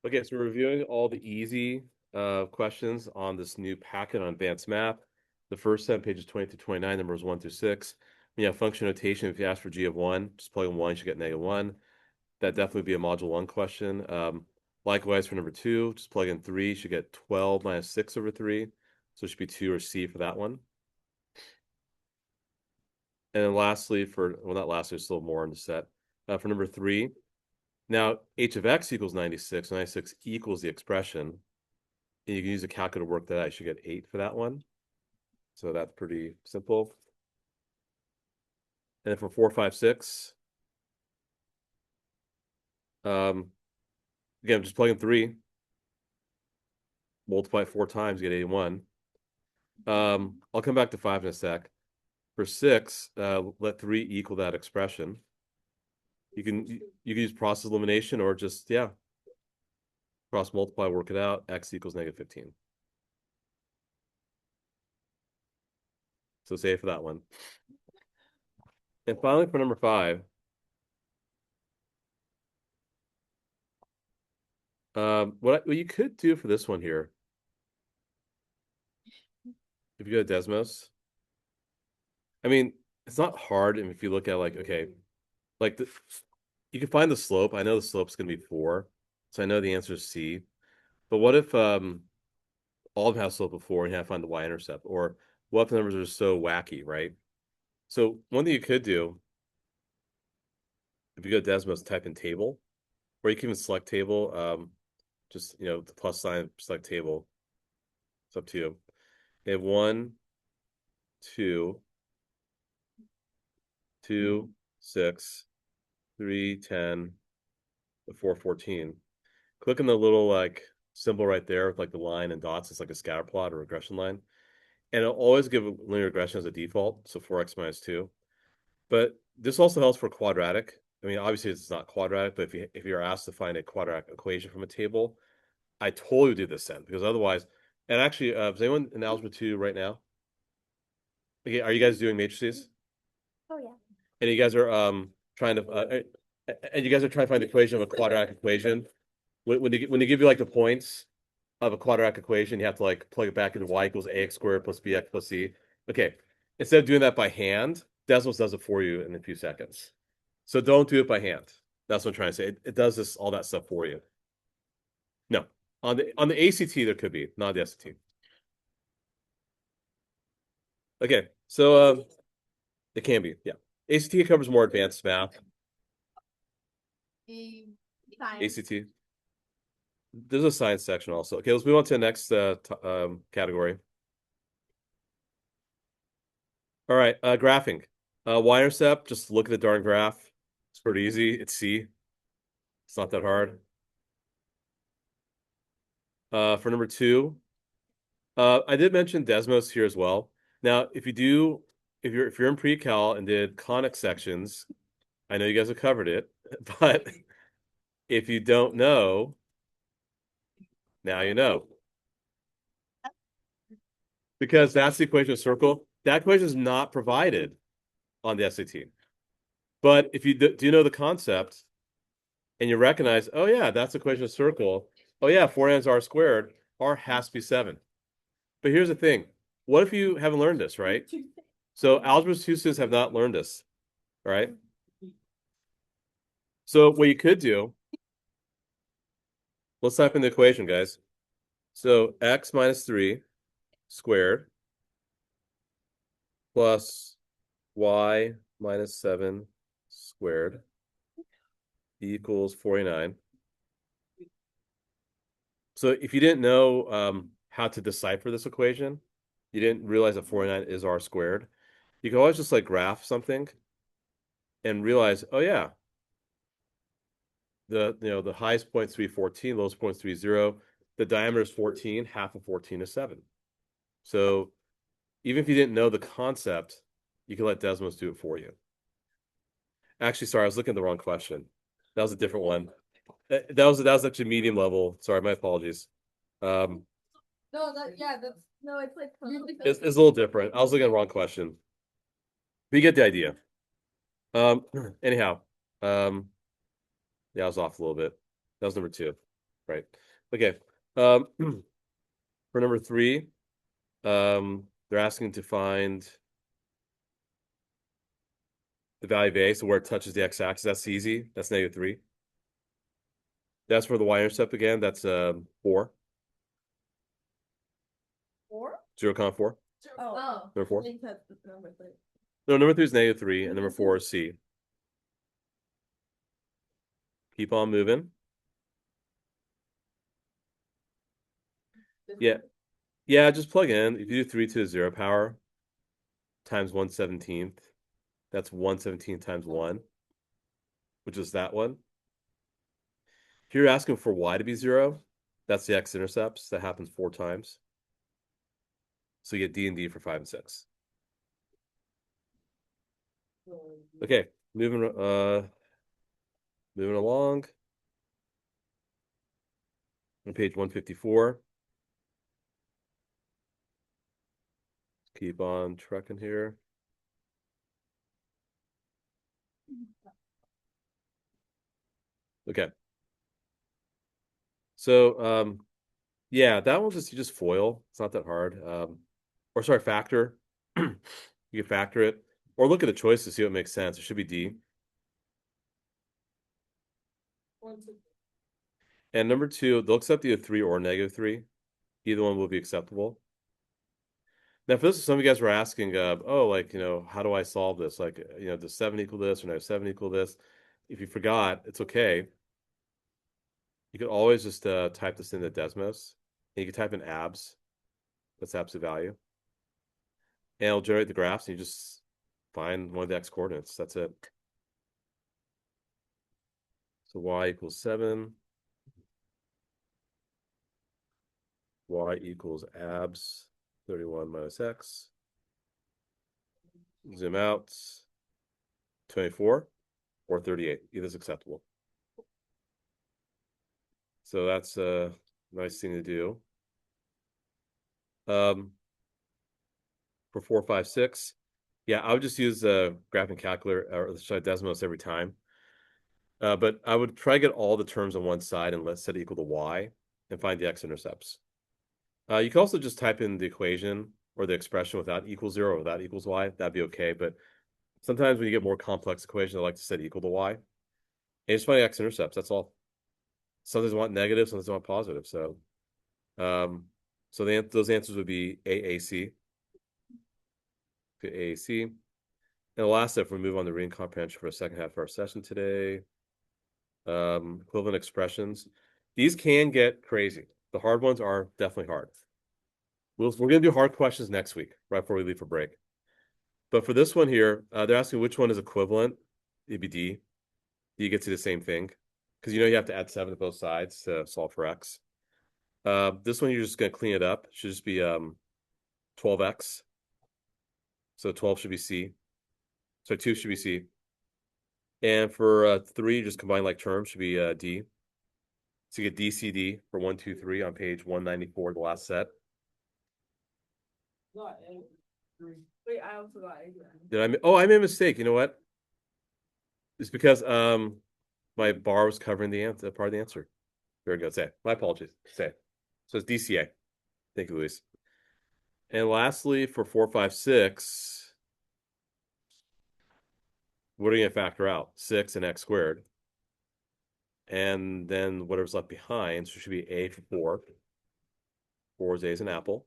Okay, so we're reviewing all the easy questions on this new packet on advanced math. The first set, pages 20 through 29, numbers 1 through 6. When you have function notation, if you ask for g of 1, just plug in 1, you should get -1. That definitely be a module 1 question. Likewise for number 2, just plug in 3, you should get 12 minus 6 over 3. So it should be 2 or C for that one. And then lastly, well, not lastly, there's still more in the set. For number 3, now h of x equals 96, 96 equals the expression. And you can use a calculator to work that out. You should get 8 for that one. So that's pretty simple. And then for 4, 5, 6, again, just plug in 3, multiply it 4 times, get 81. I'll come back to 5 in a sec. For 6, let 3 equal that expression. You can use process elimination or just, yeah, cross multiply, work it out. X equals -15. So save for that one. And finally, for number 5, what you could do for this one here, if you go to Desmos, I mean, it's not hard if you look at like, okay, like you can find the slope. I know the slope's gonna be 4, so I know the answer is C. But what if all of them have slope of 4 and you have to find the y-intercept? Or what if the numbers are so wacky, right? So one thing you could do, if you go to Desmos, type in table, or you can even select table, just the plus sign, select table. It's up to you. They have 1, 2, 2, 6, 3, 10, 4, 14. Click on the little like symbol right there with like the line and dots. It's like a scatter plot or regression line. And it'll always give a linear regression as a default, so 4x minus 2. But this also helps for quadratic. I mean, obviously it's not quadratic, but if you're asked to find a quadratic equation from a table, I totally do this then, because otherwise, and actually, is anyone in algebra 2 right now? Okay, are you guys doing matrices? Oh yeah. And you guys are trying to and you guys are trying to find the equation of a quadratic equation. When they give you like the points of a quadratic equation, you have to like plug it back into y equals ax squared plus bx plus c. Okay, instead of doing that by hand, Desmos does it for you in a few seconds. So don't do it by hand. That's what I'm trying to say. It does all that stuff for you. No, on the ACT there could be, not the SAT. Okay, so it can be, yeah. ACT covers more advanced math. ACT. There's a science section also. Okay, let's move on to the next category. All right, graphing. Y-intercept, just look at the darn graph. It's pretty easy. It's C. It's not that hard. For number 2, I did mention Desmos here as well. Now, if you're in pre-cal and did conic sections, I know you guys have covered it, but if you don't know, now you know. Because that's the equation of circle. That equation is not provided on the SAT. But if you do know the concept and you recognize, oh yeah, that's the equation of circle. Oh yeah, 4 times r squared, r has to be 7. But here's the thing. What if you haven't learned this, right? So algebra 2 students have not learned this, right? So what you could do, let's type in the equation, guys. So x minus 3 squared plus y minus 7 squared equals 49. So if you didn't know how to decipher this equation, you didn't realize that 49 is r squared, you can always just like graph something and realize, oh yeah, the highest point is 314, lowest point is 30. The diameter is 14, half of 14 is 7. So even if you didn't know the concept, you can let Desmos do it for you. Actually, sorry, I was looking at the wrong question. That was a different one. That was actually medium level. Sorry, my apologies. No, it's like it's a little different. I was looking at the wrong question. But you get the idea. Anyhow, yeah, I was off a little bit. That was number 2. Right. Okay. For number 3, they're asking to find the value of a, so where it touches the x-axis. That's easy. That's -3. That's for the y-intercept again. That's 4. 4? 0,4. Oh. Number 4. I think that's number 3. No, number 3 is -3, and number 4 is C. Keep on moving. Yeah. Yeah, just plug in. If you do 3 to the 0 power times 1/17, that's 1/17 times 1, which is that one. If you're asking for y to be 0, that's the x-intercepts. That happens 4 times. So you get D and D for 5 and 6. Okay, moving along. On page 154. Keep on trucking here. Okay. So yeah, that one you just foil. It's not that hard. Or sorry, factor. You can factor it. Or look at the choice to see what makes sense. It should be D. 1, 2. And number 2, they'll accept either 3 or -3. Either one will be acceptable. Now, for this, some of you guys were asking, oh, like, how do I solve this? Like, does 7 equal this or -7 equal this? If you forgot, it's okay. You could always just type this into Desmos. And you can type in abs. That's absolute value. And it'll generate the graphs, and you just find one of the x coordinates. That's it. So y equals 7. Y equals abs 31 minus x. Zoom out. 24 or 38. Either is acceptable. So that's a nice thing to do. For 4, 5, 6, yeah, I would just use a graphing calculator or Desmos every time. But I would try to get all the terms on one side and let set equal to y and find the x-intercepts. You can also just type in the equation or the expression without equals 0 or without equals y. That'd be okay. But sometimes when you get more complex equations, I like to set equal to y. And just find the x-intercepts. That's all. Sometimes I want negative, sometimes I want positive. So, those answers would be AAC. AAC. And the last step, we move on to reading comprehension for the second half of our session today. Equivalent expressions. These can get crazy. The hard ones are definitely hard. We're going to do hard questions next week, right before we leave for break. But for this one here, they're asking which one is equivalent. It'd be D. D gets you the same thing. Because you have to add 7 to both sides to solve for x. This one, you're just going to clean it up. It should just be 12x. So 12 should be C. So 2 should be C. And for 3, just combine like terms, should be D. So you get DCD for 1, 2, 3 on page 194, the last set. Wait, I also got A. Did I? Oh, I made a mistake. You know what? It's because my bar was covering the answer, part of the answer. Very good. Say, my apologies. Say, so it's DCA. Thank you, Luis. And lastly, for 4, 5, 6, what are you gonna factor out? 6 and x squared. And then whatever's left behind, so it should be A for 4. 4 is A as an apple.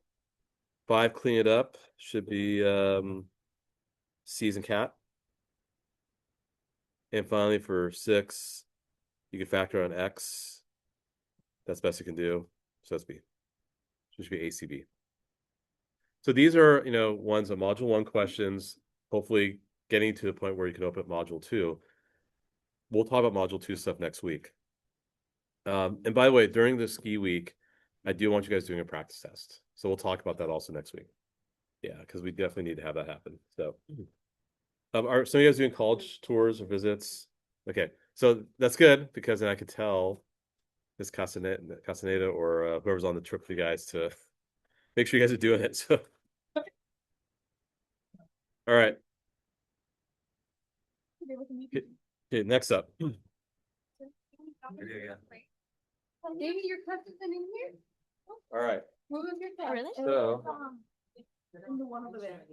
5, clean it up, should be C as in cat. And finally, for 6, you can factor on x. That's best you can do. So that's B. So it should be ACB. So these are, ones of module 1 questions, hopefully getting to the point where you can open up module 2. We'll talk about module 2 stuff next week. And by the way, during the ski week, I do want you guys doing a practice test. So we'll talk about that also next week. Yeah, because we definitely need to have that happen. So, are some of you guys doing college tours or visits? Okay, so that's good because then I could tell Miss Castaneda or whoever's on the trip with you guys to make sure you guys are doing it. So, all right. Okay, next up. Maybe your cup is in here? All right. What was your cup? Really? So, The one over there.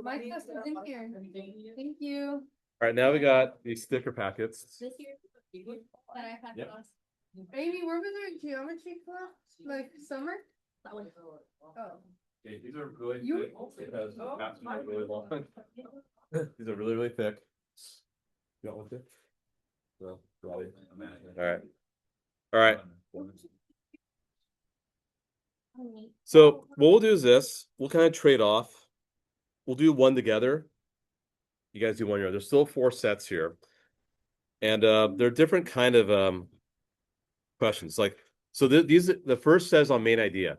My cup is in here. Thank you. all right, now we got these sticker packets. This year. That I had Yep. last. Amy, where was our geometry class? Like summer? That one. Oh. Okay, these are really You- thick because the maps are really long. These are really, really thick. You want one too? No, Robbie. All right. All right. So what we'll do is this. We'll kind of trade off. We'll do one together. You guys do one your own. There's still 4 sets here. And they're different kind of questions. Like, so the first says on main idea.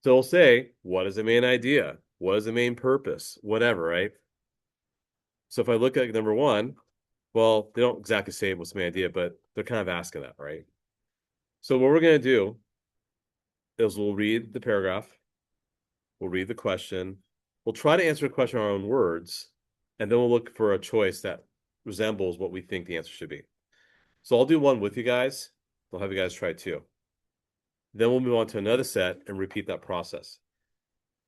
So we'll say, what is the main idea? What is the main purpose? Whatever, right? So if I look at number 1, well, they don't exactly say what's the main idea, but they're kind of asking that, right? So what we're going to do is we'll read the paragraph, we'll read the question, we'll try to answer the question in our own words, and then we'll look for a choice that resembles what we think the answer should be. So I'll do one with you guys. I'll have you guys try 2. Then we'll move on to another set and repeat that process.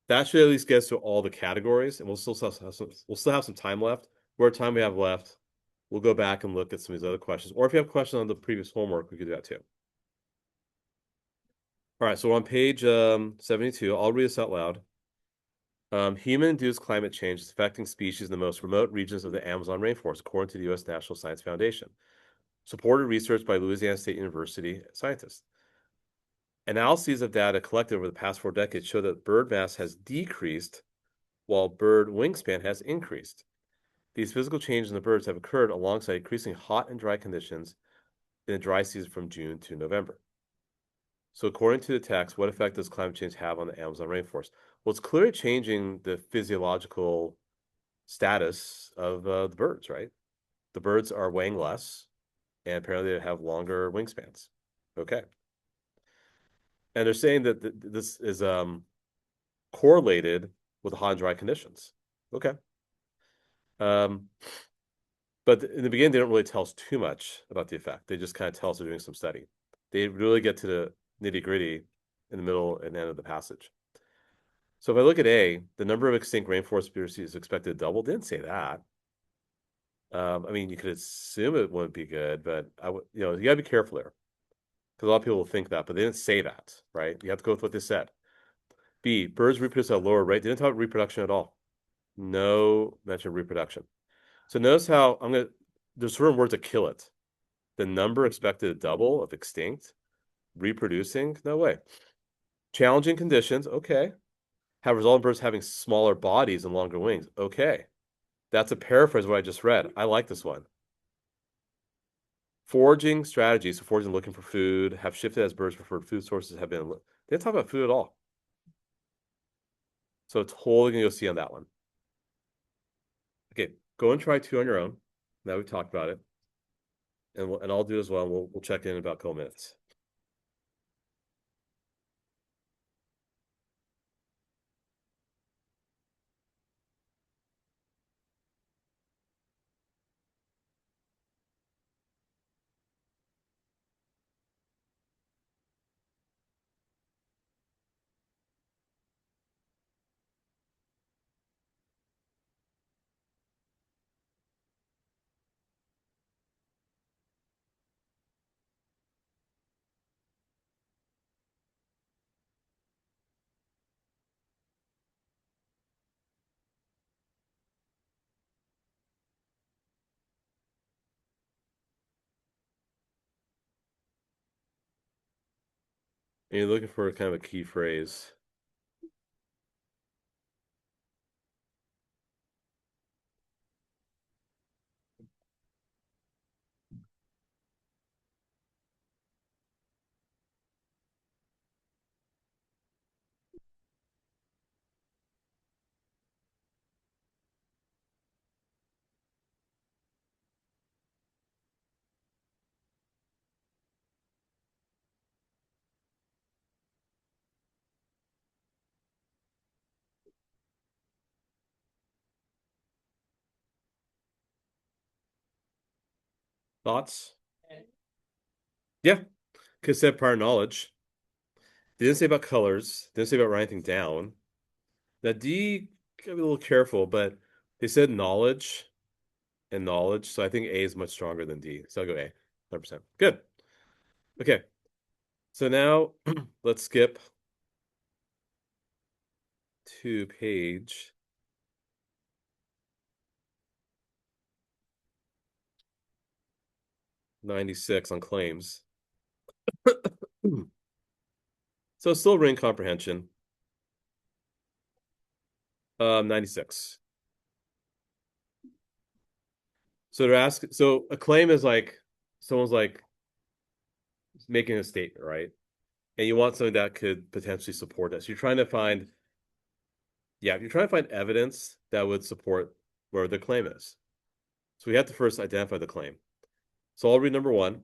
That should at least get us to all the categories, and we'll still have some time left. What time we have left, we'll go back and look at some of these other questions. Or if you have questions on the previous homework, we could do that too. All right, so we're on page 72. I'll read this out loud. Human-induced climate change is affecting species in the most remote regions of the Amazon rainforest, according to the U.S. National Science Foundation. Supported research by Louisiana State University scientists. Analyses of data collected over the past 4 decades show that bird mass has decreased while bird wingspan has increased. These physical changes in the birds have occurred alongside increasing hot and dry conditions in the dry season from June to November. So according to the text, what effect does climate change have on the Amazon rainforest? Well, it's clearly changing the physiological status of the birds, right? The birds are weighing less, and apparently they have longer wingspans. Okay. And they're saying that this is correlated with hot and dry conditions. Okay. But in the beginning, they don't really tell us too much about the effect. They just kind of tell us they're doing some study. They really get to the nitty-gritty in the middle and end of the passage. So if I look at A, the number of extinct rainforest species is expected to double. Didn't say that. I mean, you could assume it wouldn't be good, but you gotta be careful there. Because a lot of people will think that, but they didn't say that, right? You have to go with what they said. B, birds reproduce at a lower rate. They didn't talk about reproduction at all. No mention of reproduction. So notice how there's certain words that kill it. The number expected to double of extinct, reproducing, no way. Challenging conditions, okay. Have resulted in birds having smaller bodies and longer wings, okay. That's a paraphrase of what I just read. I like this one. Foraging strategies, so foraging looking for food, have shifted as birds' preferred food sources have been. They didn't talk about food at all. So totally gonna go see on that one. Okay, go and try 2 on your own. Now we've talked about it. And I'll do as well. We'll check in about a couple minutes. And you're looking for kind of a key phrase. Thoughts? Yeah. Could said prior knowledge. They didn't say about colors. Didn't say about writing anything down. Now D, gotta be a little careful, but they said knowledge and knowledge. So I think A is much stronger than D. So I'll go A, 100%. Good. Okay. So now let's skip to page 96 on claims. So still ring comprehension. 96. So they're asking, so a claim is like someone's like making a statement, right? And you want something that could potentially support this. You're trying to find, yeah, you're trying to find evidence that would support where the claim is. So we have to first identify the claim. So I'll read number one.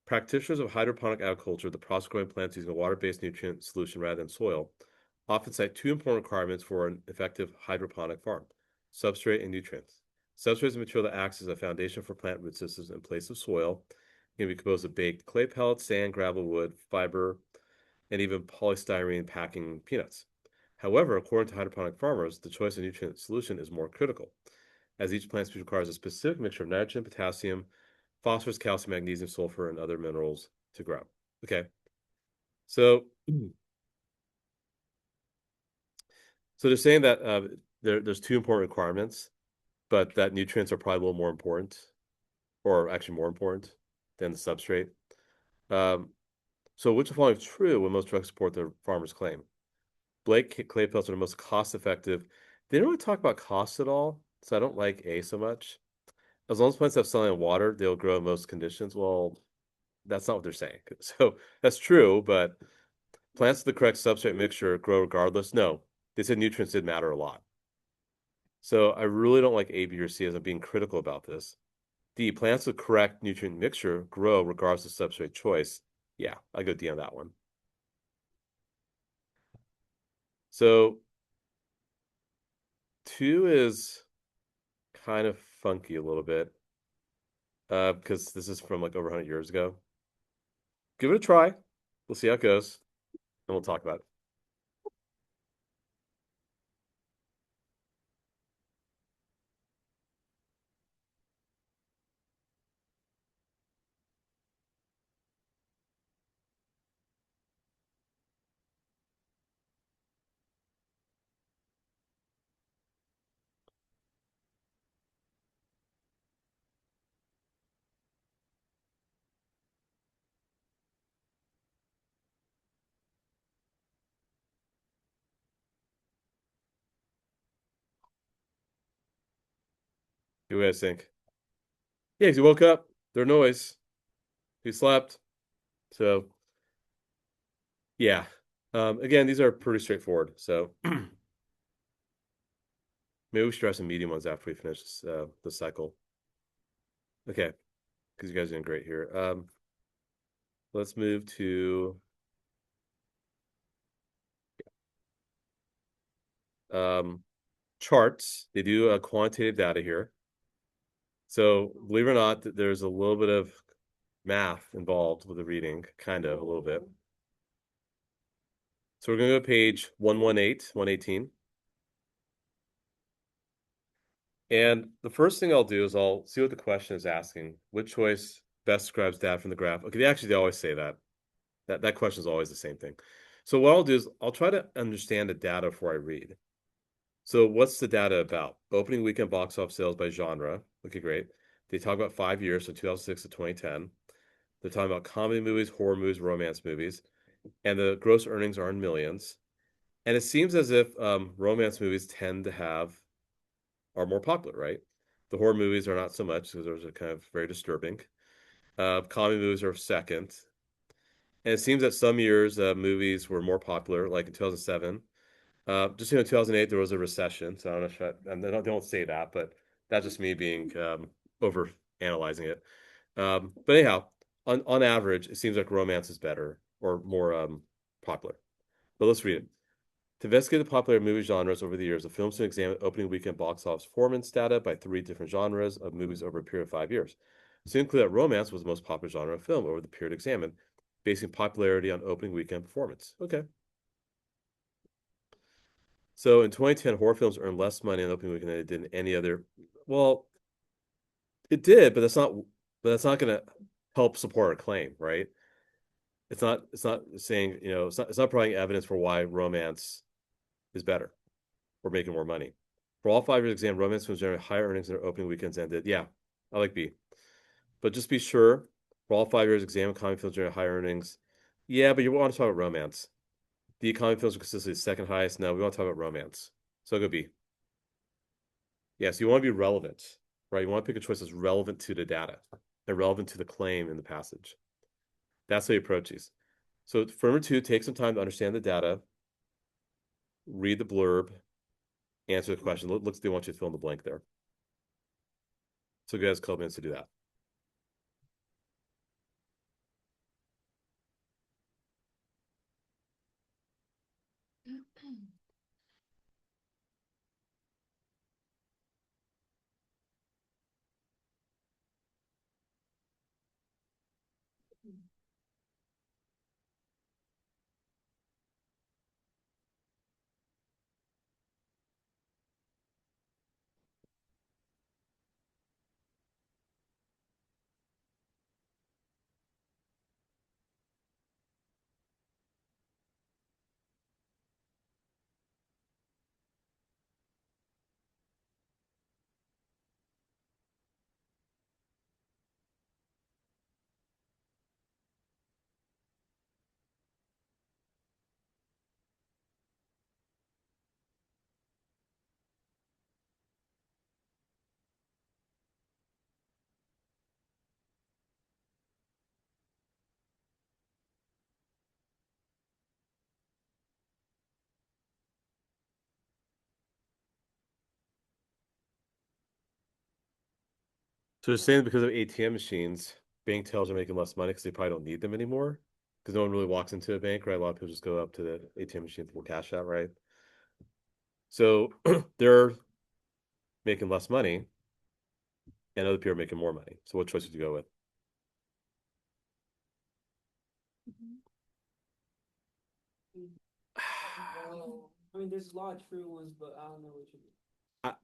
Practitioners of hydroponic agriculture, the process of growing plants using a water-based nutrient solution rather than soil, often cite two important requirements for an effective hydroponic farm: substrate and nutrients. Substrate is a material that acts as a foundation for plant root systems in place of soil. It can be composed of baked clay pellets, sand, gravel, wood, fiber, and even polystyrene packing peanuts. However, according to hydroponic farmers, the choice of nutrient solution is more critical, as each plant species requires a specific mixture of nitrogen, potassium, phosphorus, calcium, magnesium, sulfur, and other minerals to grow. Okay. So, so they're saying that there's two important requirements, but that nutrients are probably a little more important, or actually more important than the substrate. So which of the following is true when most drugs support the farmer's claim? Blake clay pellets are the most cost effective. They don't really talk about cost at all, so I don't like A so much. As long as plants have sunlight and water, they'll grow in most conditions. Well, that's not what they're saying. So that's true, but plants with the correct substrate mixture grow regardless. No, they said nutrients did matter a lot. So I really don't like A, B, or C as I'm being critical about this. D, plants with correct nutrient mixture grow regardless of substrate choice. Yeah, I go D on that one. So 2 is kind of funky a little bit because this is from like over 100 years ago. Give it a try. We'll see how it goes, and we'll talk about it. What do you guys think? Yeah, he woke up. Their noise. He slept. So yeah. Again, these are pretty straightforward. So maybe we should try some medium ones after we finish the cycle. Okay, because you guys are doing great here. Let's move to charts. They do quantitative data here. So believe it or not, there's a little bit of math involved with the reading, kind of a little bit. So we're going to go to page 118, 118. And the first thing I'll do is I'll see what the question is asking. Which choice best describes data from the graph? Okay, they always say that. That question is always the same thing. So what I'll do is I'll try to understand the data before I read. So what's the data about? Opening weekend box office sales by genre. Okay, great. They talk about 5 years, so 2006 to 2010. They're talking about comedy movies, horror movies, romance movies, and the gross earnings are in millions. And it seems as if romance movies tend to are more popular, right? The horror movies are not so much because those are kind of very disturbing. Comedy movies are second. And it seems that some years movies were more popular, like in 2007. Just in 2008, there was a recession. So I don't know if and they don't say that, but that's just me being over analyzing it. But anyhow, on average, it seems like romance is better or more popular. But let's read it. To investigate the popular movie genres over the years, the films to examine opening weekend box office performance data by 3 different genres of movies over a period of 5 years. So include that romance was the most popular genre of film over the period examined. basing popularity on opening weekend performance. Okay. So in 2010, horror films earned less money on opening weekend than it did in any other. Well, it did, but that's not going to help support our claim, right? It's not saying, it's not providing evidence for why romance is better or making more money. For all 5 years exam, romance films generate higher earnings than their opening weekends ended. Yeah, I like B. But just be sure, for all 5 years exam, comedy films generate higher earnings. Yeah, but you want to talk about romance. The economy films are consistently second highest. No, we want to talk about romance. So I'll go B. Yes, you want to be relevant, right? You want to pick a choice that's relevant to the data and relevant to the claim in the passage. That's how you approach these. So for number two, take some time to understand the data, read the blurb, answer the question. Looks they want you to fill in the blank there. So you guys, a couple minutes to do that. So they're saying because of ATM machines, bank tellers are making less money because they probably don't need them anymore. Because no one really walks into a bank, right? A lot of people just go up to the ATM machine to pull cash out, right? So they're making less money and other people are making more money. So what choice would you go with? I mean, there's a lot of true ones, but I don't know which one. I-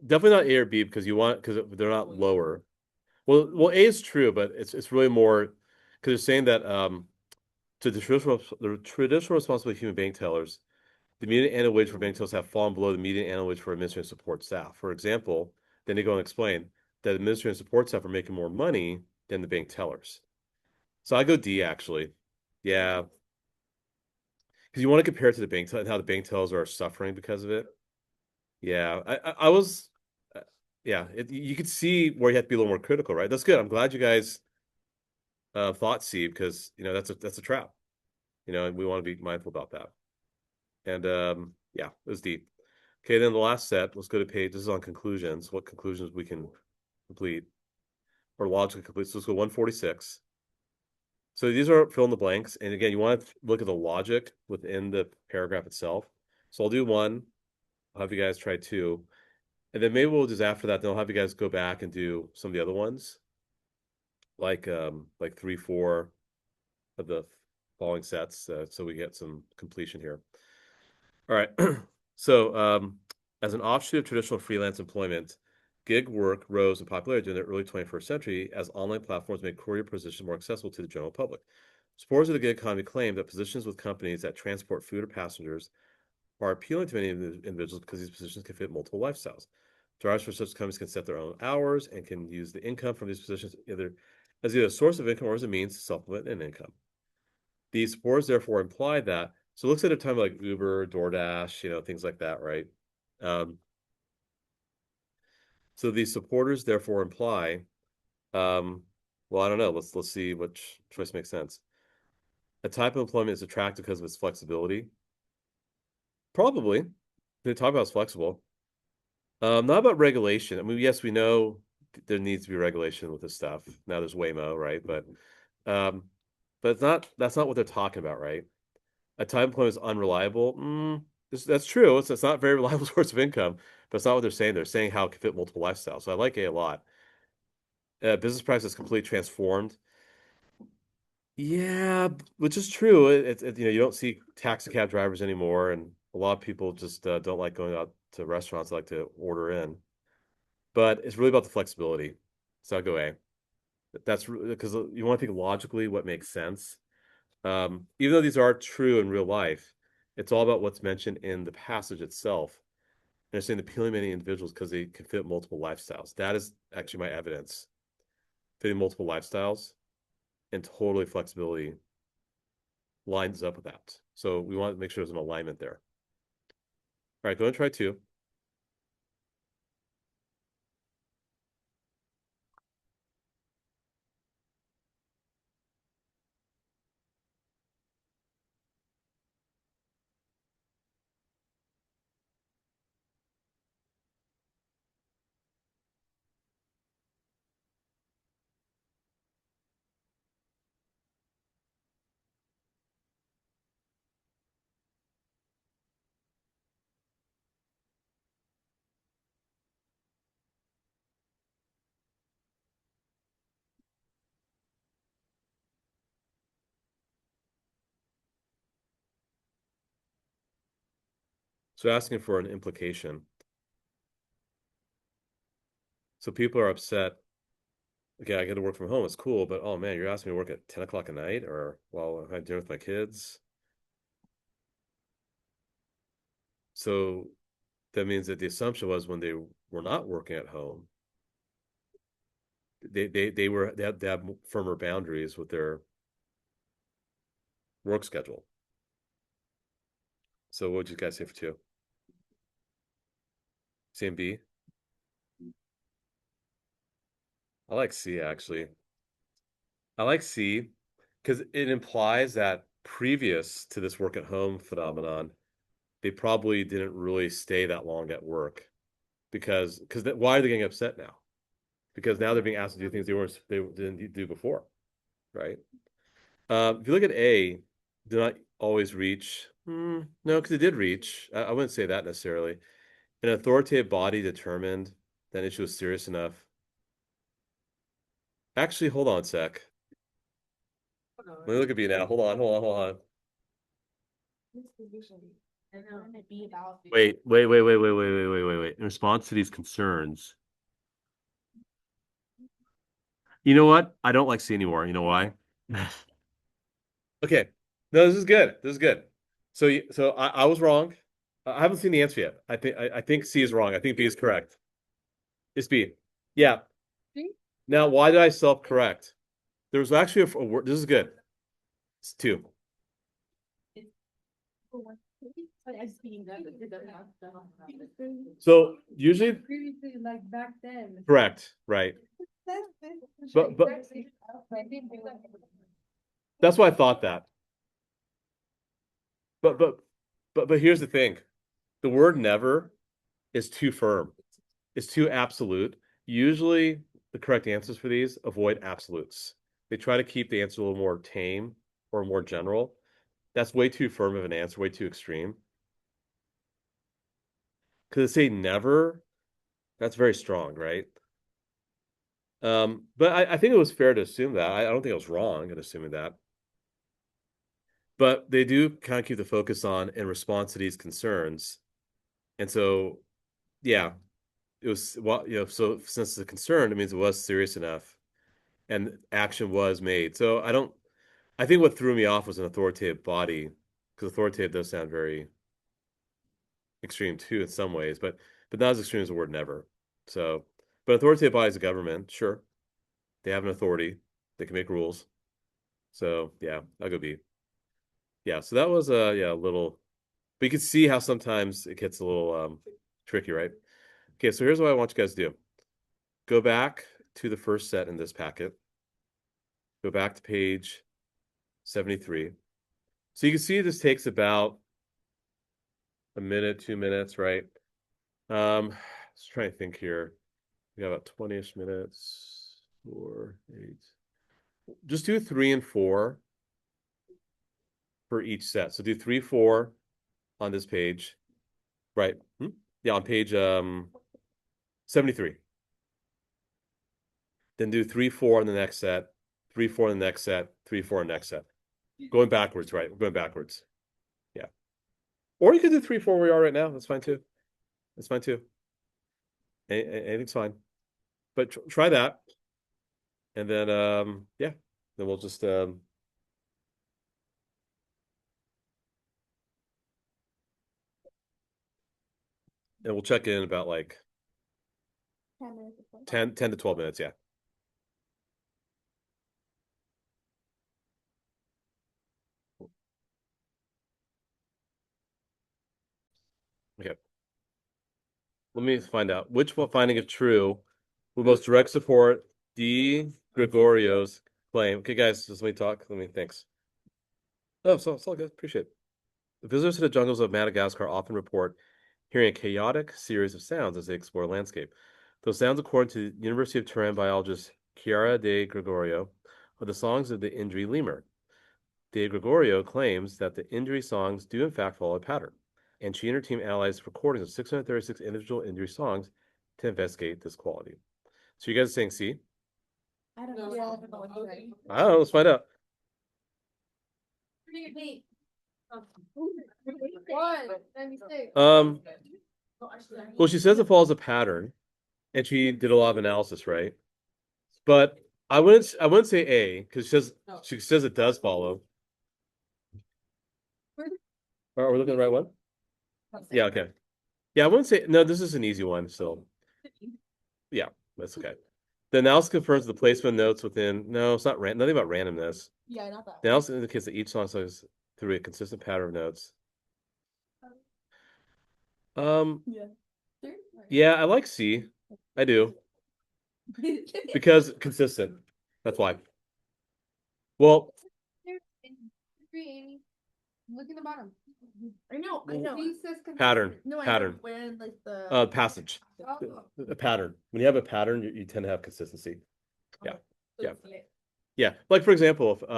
Definitely not A or B because they're not lower. Well, A is true, but it's really more because they're saying that to the traditional responsibility of human bank tellers, the median annual wage for bank tellers have fallen below the median annual wage for administrative support staff. For example, then they go and explain that administrative support staff are making more money than the bank tellers. So I go D actually. Yeah, because you want to compare it to the bank and how the bank tellers are suffering because of it. Yeah, I was, yeah, you could see where you have to be a little more critical, right? That's good. I'm glad you guys thought C because that's a trap, and we want to be mindful about that. And yeah, it was deep. Okay, then the last set. Let's go to page. This is on conclusions. What conclusions we can complete or logically complete. So let's go 146. So these are fill in the blanks, and again, you want to look at the logic within the paragraph itself. So I'll do one. I'll have you guys try two. And then maybe we'll just after that, then I'll have you guys go back and do some of the other ones, like 3, 4 of the following sets, so we get some completion here. All right. So, as an offshoot of traditional freelance employment, gig work rose in popularity during the early 21st century as online platforms made courier positions more accessible to the general public. Supporters of the gig economy claim that positions with companies that transport food or passengers are appealing to many individuals because these positions can fit multiple lifestyles. Drivers for such companies can set their own hours and can use the income from these positions either a source of income or as a means to supplement an income. These supporters therefore imply that, so it looks at a time like Uber, DoorDash, things like that, right? Um, so these supporters therefore imply, well, I don't know. Let's see which choice makes sense. A type of employment is attractive because of its flexibility. Probably. They talk about it's flexible. Not about regulation. I mean, yes, we know there needs to be regulation with this stuff. Now there's Waymo, right? Um, but that's not what they're talking about, right? A time employment is unreliable. That's true. It's not a very reliable source of income, but it's not what they're saying. They're saying how it can fit multiple lifestyles. So I like A a lot. Business practice is completely transformed. Yeah, which is true. You don't see taxi cab drivers anymore, and a lot of people just don't like going out to restaurants. They like to order in. But it's really about the flexibility. So I'll go A. That's because you want to think logically what makes sense. Even though these are true in real life, it's all about what's mentioned in the passage itself. And they're saying appealing many individuals because they can fit multiple lifestyles. That is actually my evidence. Fitting multiple lifestyles and totally flexibility lines up with that. So we want to make sure there's an alignment there. All right, go and try two. So asking for an implication. So people are upset. Okay, I get to work from home. It's cool, but oh man, you're asking me to work at 10 o'clock at night or while I'm having dinner with my kids. So that means that the assumption was when they were not working at home, they had firmer boundaries with their work schedule. So what would you guys say for two? Same B? I like C actually. I like C because it implies that previous to this work at home phenomenon, they probably didn't really stay that long at work because why are they getting upset now? Because now they're being asked to do things they didn't do before, right? If you look at A, do not always reach. No, because it did reach. I wouldn't say that necessarily. An authoritative body determined that an issue was serious enough. Actually, hold on a sec. Let me look at B now. Hold on. Wait. In response to these concerns, you know what? I don't like C anymore. You know why? Okay. No, this is good. This is good. So I was wrong. I haven't seen the answer yet. I think C is wrong. I think B is correct. It's B. Yeah. See? Now, why did I self-correct? There was actually a word. This is good. It's two. So usually Previously, like back then. correct, right? But that's why I thought that. But but but here's the thing. The word never is too firm. It's too absolute. Usually the correct answers for these avoid absolutes. They try to keep the answer a little more tame or more general. That's way too firm of an answer, way too extreme. Because they say never, that's very strong, right? But I think it was fair to assume that. I don't think I was wrong in assuming that. But they do kind of keep the focus on in response to these concerns. And so, yeah, it was well, so since the concern, it means it was serious enough and action was made. So I think what threw me off was an authoritative body, because authoritative does sound very extreme too in some ways, but not as extreme as the word never. So, but authoritative body is a government, sure. They have an authority. They can make rules. So yeah, I'll go B. Yeah, so that was a little, but you can see how sometimes it gets a little tricky, right? Okay, so here's what I want you guys to do. Go back to the first set in this packet. Go back to page 73. So you can see this takes about a minute, 2 minutes, right? Let's try to think here. We got about 20-ish minutes. 4, 8. Just do 3 and 4 for each set. So do 3, 4 on this page. Right. Yeah, on page 73. Then do 3, 4 on the next set, 3, 4 on the next set, 3, 4 next set. Going backwards, right? Going backwards. Yeah. Or you could do 3, 4 where we are right now. That's fine too. That's fine too. Anything's fine. But try that. And then yeah. Then we'll just and we'll check in about like 10 minutes before. 10 to 12 minutes, yeah. Okay. Let me find out which finding if true will most direct support D. Gregorio's claim. Okay, guys, just let me talk. Thanks. Oh, so it's all good. Appreciate it. The visitors to the jungles of Madagascar often report hearing a chaotic series of sounds as they explore landscape. Those sounds, according to University of Turin biologist Chiara de Gregorio, are the songs of the Indri lemur. De Gregorio claims that the Indri songs do in fact follow a pattern, and she and her team analyzed recordings of 636 individual Indri songs to investigate this quality. So you guys are saying C? I don't know. Yeah, I don't know what you're saying. I don't know. Let's find out. One, 96. Well, she says it follows a pattern, and she did a lot of analysis, right? But I wouldn't say A because she says it does follow. Are we looking at the right one? Yeah, okay. Yeah, I wouldn't say no, this is an easy one still. Yeah, that's okay. The analysis confirms the placement of notes within no, it's not nothing about randomness. Yeah, not that. The analysis indicates that each song goes through a consistent pattern of notes. Yeah. Yeah, I like C. I do. Because consistent. That's why. Well, Look in the bottom. I know. He says pattern. No, I Pattern. know. Where in like the Passage. Oh. A pattern. When you have a pattern, you tend to have consistency. Yeah. Yeah. Yeah. Yeah. Like for example, if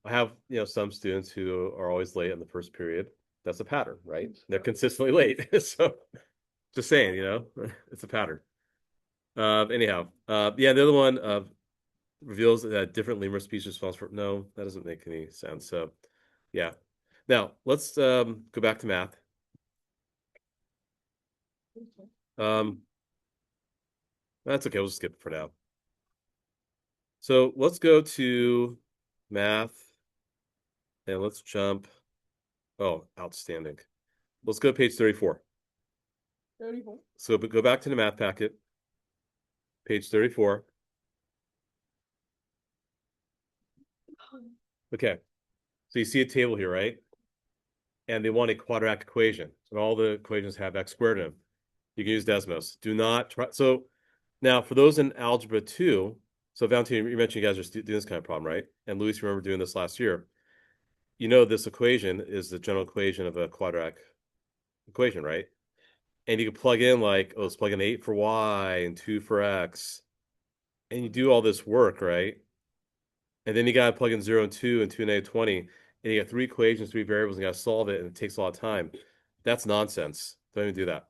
I have some students who are always late in the first period, that's a pattern, right? They're consistently late. So just saying, it's a pattern. Anyhow, yeah, the other one reveals that different lemur species response for no, that doesn't make any sense. So yeah. Now let's go back to math. That's okay, we'll just skip it for now. So let's go to math and let's jump. Oh, outstanding. Let's go to page 34. 34. So go back to the math packet. Page 34. Okay. So you see a table here, right? And they want a quadratic equation. And all the equations have x squared in them. You can use Desmos. Do not try. So now for those in Algebra 2, so Valentina, you mentioned you guys are doing this kind of problem, right? And Luis, you remember doing this last year. You know this equation is the general equation of a quadratic equation, right? And you can plug in like, let's plug in 8 for y and 2 for x. And you do all this work, right? And then you got to plug in 0 and 2 and 2 and -20. And you got 3 equations, 3 variables, and you got to solve it. And it takes a lot of time. That's nonsense. Don't even do that.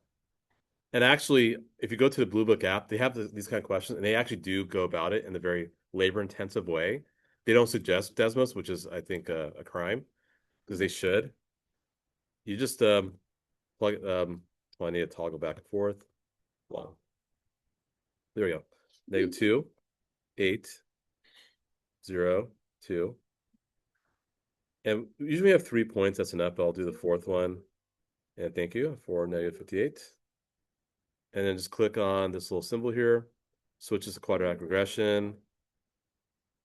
And actually, if you go to the Blue Book app, they have these kind of questions, and they actually do go about it in a very labor-intensive way. They don't suggest Desmos, which is, I think, a crime, because they should. You just plug. I need to toggle back and forth. Well, there we go. -2, 8, 0, 2. And usually we have 3 points. That's enough, but I'll do the fourth one. And thank you for -58. And then just click on this little symbol here, switches to quadratic regression,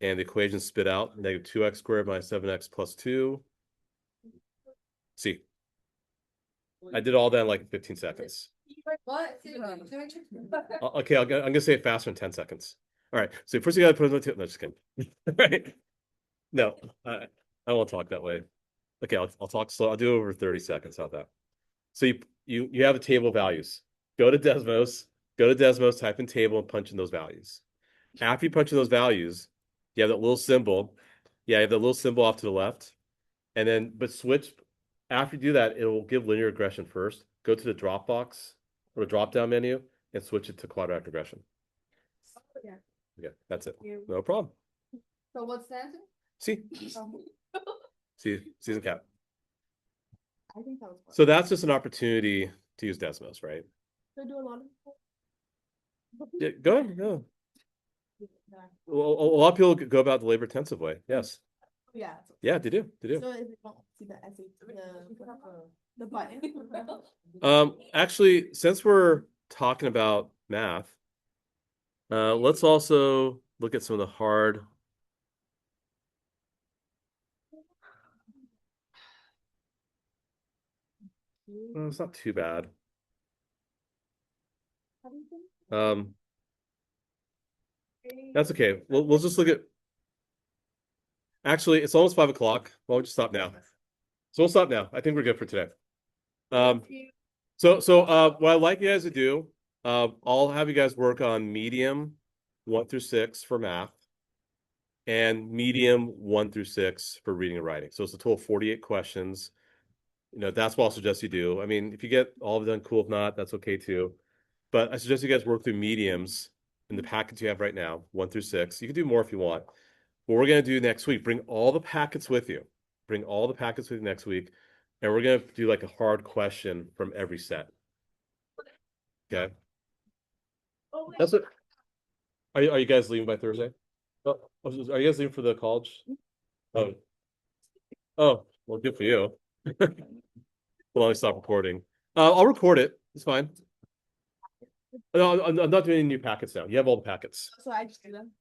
and the equation spit out -2x squared minus 7x plus 2. See, I did all that in like 15 seconds. What? Okay, I'm gonna say it faster in 10 seconds. All right, so first you gotta put it on the tip. No, just kidding. Right? No, I won't talk that way. Okay, I'll talk slow. I'll do it over 30 seconds. How that? So you have a table of values. Go to Desmos, type in table and punch in those values. After you punch in those values, you have that little symbol. Yeah, you have that little symbol off to the left. And then, but switch, after you do that, it will give linear regression first. Go to the drop box or the drop down menu and switch it to quadratic regression. Yeah. Okay, that's it. No problem. So what's the answer? See, season cap. I think that was. So that's just an opportunity to use Desmos, right? They do a lot of. Yeah, go ahead. Go. Well, a lot of people go about the labor intensive way. Yes. Yeah. Yeah, they do. They do. So if you don't see the the button. Actually, since we're talking about math, let's also look at some of the hard. Well, it's not too bad. That's okay. We'll just look at. Actually, it's almost 5 o'clock. Why don't we just stop now? So we'll stop now. I think we're good for today. What I'd like you guys to do, I'll have you guys work on medium 1 through 6 for math, and medium 1 through 6 for reading and writing. So it's a total of 48 questions. You know, that's what I'll suggest you do. I mean, if you get all of it done, cool. If not, that's okay too. But I suggest you guys work through mediums in the packets you have right now, 1 through 6. You can do more if you want. What we're going to do next week, bring all the packets with you. Bring all the packets with you next week. And we're going to do like a hard question from every set. Okay. That's it. Are you guys leaving by Thursday? Oh, are you guys leaving for the college? Oh. Oh, well, good for you. Well, I stop recording. I'll record it. It's fine. No, I'm not doing any new packets now. You have all the packets. So I just do them.